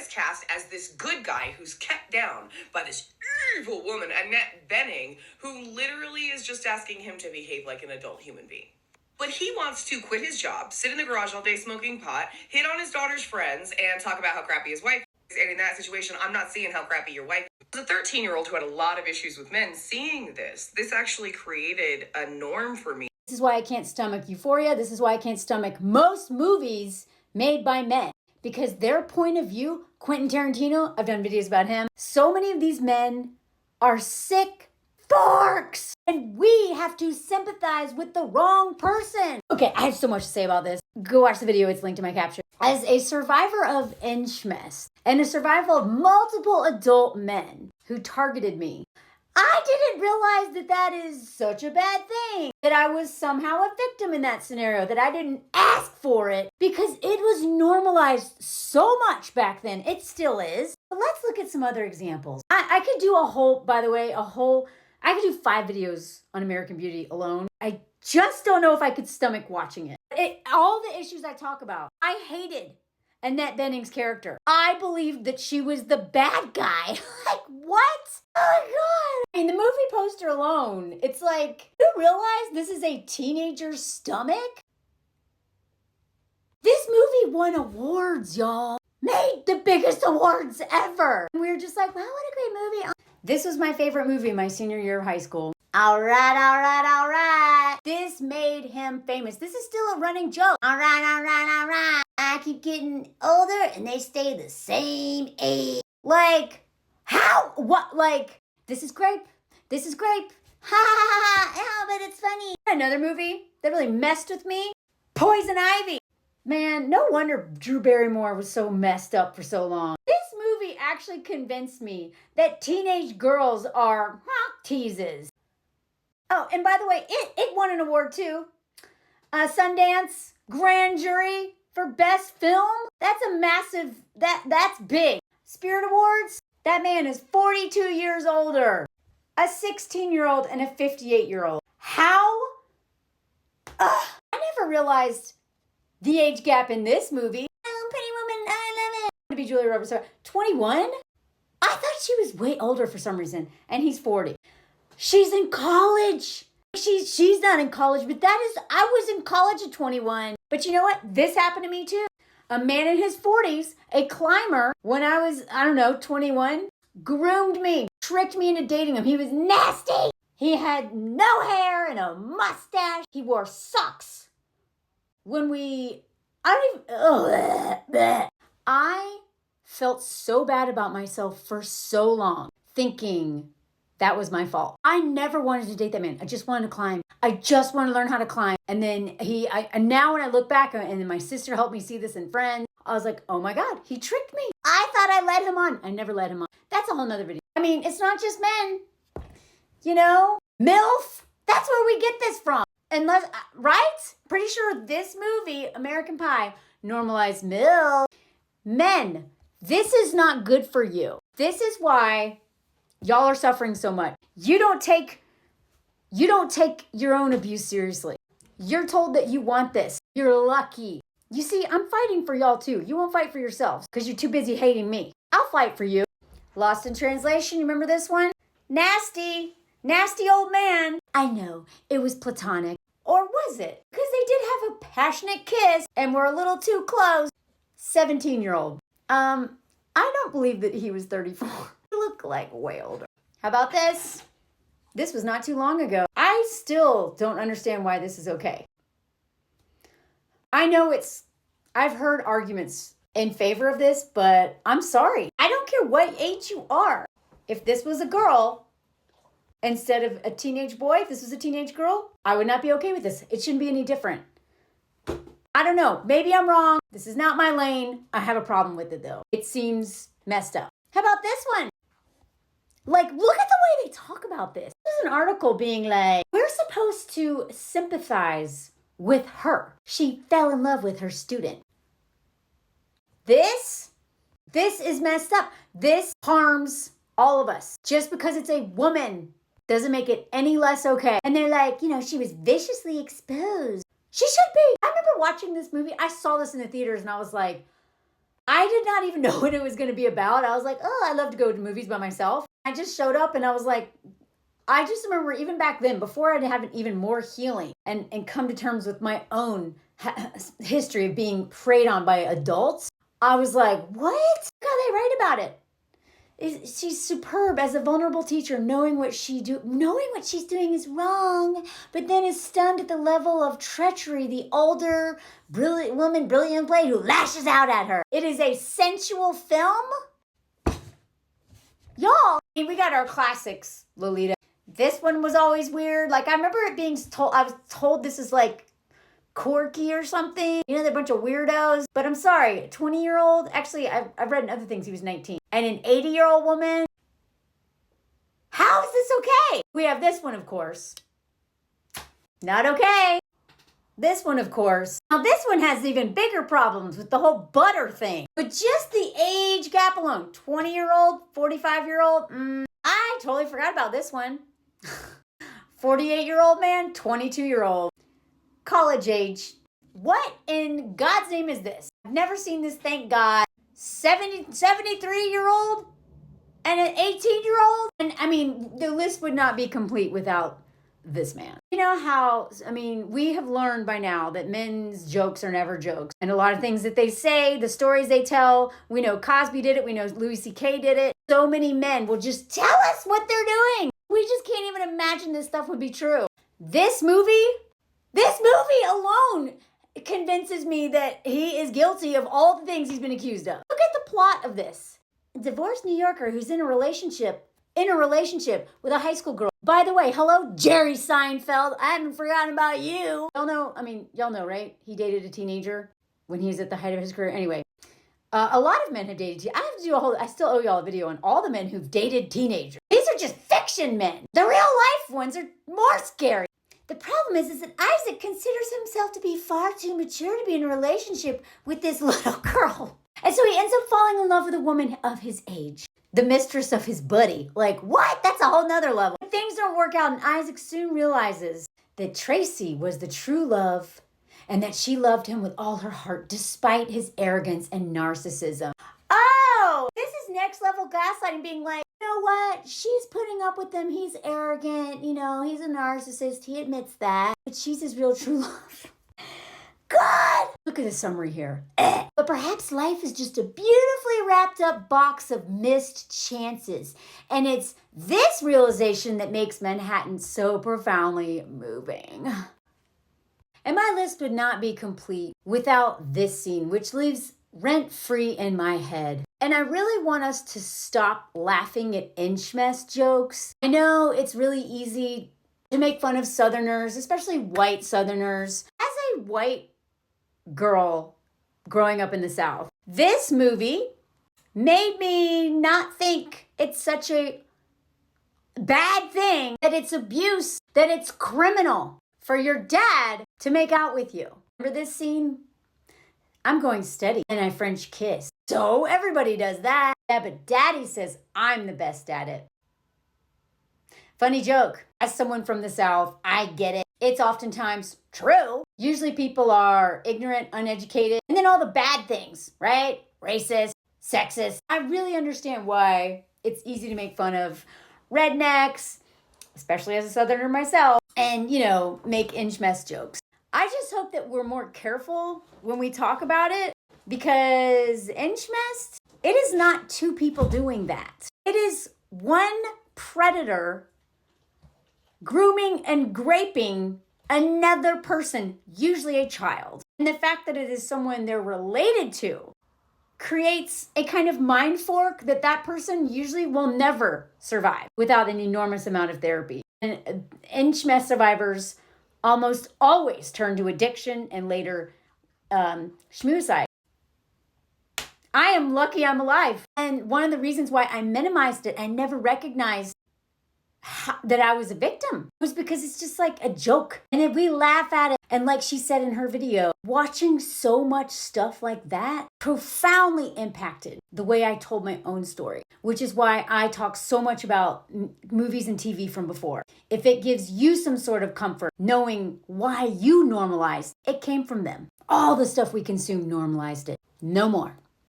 is cast as this good guy who's kept down by this evil woman, Annette Bening, who literally is just asking him to behave like an adult human being. But he wants to quit his job, sit in the garage all day smoking pot, hit on his daughter's friends, and talk about how crappy his wife is. And in that situation, I'm not seeing how crappy your wife is. As a 13-year-old who had a lot of issues with men, seeing this actually created a norm for me. This is why I can't stomach Euphoria. This is why I can't stomach most movies made by men. Because their point of view, Quentin Tarantino, I've done videos about him, so many of these men are sick forks. And we have to sympathize with the wrong person. Okay, I have so much to say about this. Go watch the video, it's linked in my caption. As a survivor of Inchmest and a survivor of multiple adult men who targeted me, I didn't realize that that is such a bad thing. That I was somehow a victim in that scenario. That I didn't ask for it because it was normalized so much back then. It still is. But let's look at some other examples. I could do I could do 5 videos on American Beauty alone. I just don't know if I could stomach watching it. All the issues I talk about, I hated Annette Bening's character. I believed that she was the bad guy. Like, what? Oh my God. I mean, the movie poster alone, it's like, you realize this is a teenager's stomach? This movie won awards, y'all. Made the biggest awards ever. And we were just like, wow, what a great movie. This was my favorite movie my senior year of high school. All right. This made him famous. This is still a running joke. All right. I keep getting older and they stay the same age. Like, how? What? Like, this is grape. Ha. Yeah, but it's funny. Another movie that really messed with me, Poison Ivy. Man, no wonder Drew Barrymore was so messed up for so long. This movie actually convinced me that teenage girls are teases. Oh, and by the way, it won an award too. Sundance Grand Jury for Best Film. That's a massive, that's big. Spirit Awards, that man is 42 years older. A 16-year-old and a 58-year-old. How? I never realized the age gap in this movie. Oh, Pretty Woman, I love it. To be Julia Roberts. 21? I thought she was way older for some reason, and he's 40. She's in college. She's not in college, but I was in college at 21. But you know what? This happened to me too. A man in his 40s, a climber, when I was, 21, groomed me, tricked me into dating him. He was nasty. He had no hair and a mustache. He wore socks. I felt so bad about myself for so long, thinking that was my fault. I never wanted to date that man. I just wanted to climb. I just wanted to learn how to climb. And then and now when I look back, and then my sister helped me see this in Friends, I was like, oh my God, he tricked me. I thought I led him on. I never led him on. That's a whole nother video. I mean, it's not just men, MILF. That's where we get this from. Unless, right? Pretty sure this movie, American Pie, normalized MILF. Men, this is not good for you. This is why y'all are suffering so much. You don't take your own abuse seriously. You're told that you want this. You're lucky. You see, I'm fighting for y'all too. You won't fight for yourselves because you're too busy hating me. I'll fight for you. Lost in Translation, you remember this one? Nasty old man. I know, it was platonic. Or was it? Because they did have a passionate kiss and were a little too close. 17-year-old. I don't believe that he was 34. He looked like way older. How about this? This was not too long ago. I still don't understand why this is okay. I know I've heard arguments in favor of this, but I'm sorry. I don't care what age you are. If this was a girl instead of a teenage boy, if this was a teenage girl, I would not be okay with this. It shouldn't be any different. I don't know. Maybe I'm wrong. This is not my lane. I have a problem with it though. It seems messed up. How about this one? Like, look at the way they talk about this. There's an article being like, we're supposed to sympathize with her. She fell in love with her student. This is messed up. This harms all of us. Just because it's a woman doesn't make it any less okay. And they're like, she was viciously exposed. She should be. I remember watching this movie. I saw this in the theaters and I was like, I did not even know what it was going to be about. I was like, oh, I love to go to movies by myself. I just showed up and I was like, I just remember even back then, before I'd have even more healing and come to terms with my own history of being preyed on by adults, I was like, what? God, they write about it. She's superb as a vulnerable teacher, knowing what she's doing is wrong, but then is stunned at the level of treachery the older, brilliant woman, brilliant blade who lashes out at her. It is a sensual film. Y'all, we got our classics, Lolita. This one was always weird. Like, I remember it being told, I was told this is like Corky or something. You know, they're a bunch of weirdos. But I'm sorry, a 20-year-old, actually, I've read in other things he was 19. And an 80-year-old woman, how is this okay? We have this one, of course. Not okay. This one, of course. Now, this one has even bigger problems with the whole butter thing. But just the age gap alone, 20-year-old, 45-year-old, I totally forgot about this one. 48-year-old man, 22-year-old. College age. What in God's name is this? I've never seen this, thank God. 73-year-old and an 18-year-old. And I mean, the list would not be complete without this man. You know how, we have learned by now that men's jokes are never jokes. And a lot of things that they say, the stories they tell, we know Cosby did it, we know Louis C.K. did it. So many men will just tell us what they're doing. We just can't even imagine this stuff would be true. This movie alone convinces me that he is guilty of all the things he's been accused of. Look at the plot of this. A divorced New Yorker who's in a relationship with a high school girl. By the way, hello, Jerry Seinfeld. I haven't forgotten about you. Y'all know, right? He dated a teenager when he was at the height of his career. Anyway, a lot of men have dated. I still owe y'all a video on all the men who've dated teenagers. These are just fiction men. The real life ones are more scary. The problem is that Isaac considers himself to be far too mature to be in a relationship with this little girl. And so he ends up falling in love with a woman of his age, the mistress of his buddy. Like, what? That's a whole nother level. But things don't work out, and Isaac soon realizes that Tracy was the true love and that she loved him with all her heart despite his arrogance and narcissism. Oh, this is next level gaslighting, being like, you know what? She's putting up with him. He's arrogant. You know, he's a narcissist. He admits that. But she's his real true love. God! Look at the summary here. But perhaps life is just a beautifully wrapped up box of missed chances. And it's this realization that makes Manhattan so profoundly moving. And my list would not be complete without this scene, which leaves rent-free in my head. And I really want us to stop laughing at inch-mess jokes. I know it's really easy to make fun of Southerners, especially white Southerners. As a white girl growing up in the South, this movie made me not think it's such a bad thing, that it's abuse, that it's criminal for your dad to make out with you. Remember this scene? I'm going steady and I French kiss. So everybody does that. Yeah, but daddy says I'm the best at it. Funny joke. As someone from the South, I get it. It's oftentimes true. Usually people are ignorant, uneducated, and then all the bad things, right? Racist, sexist. I really understand why it's easy to make fun of rednecks, especially as a Southerner myself, and, make inch-mess jokes. I just hope that we're more careful when we talk about it, because inch-mess, it is not two people doing that. It is one predator grooming and graping another person, usually a child. And the fact that it is someone they're related to creates a kind of mind fork that person usually will never survive without an enormous amount of therapy. And inch-mess survivors almost always turn to addiction and later schmoozide. I am lucky I'm alive. And one of the reasons why I minimized it, I never recognized that I was a victim, was because it's just like a joke. And if we laugh at it, and like she said in her video, watching so much stuff like that profoundly impacted the way I told my own story, which is why I talk so much about movies and TV from before. If it gives you some sort of comfort knowing why you normalized, it came from them. All the stuff we consumed normalized it. No more.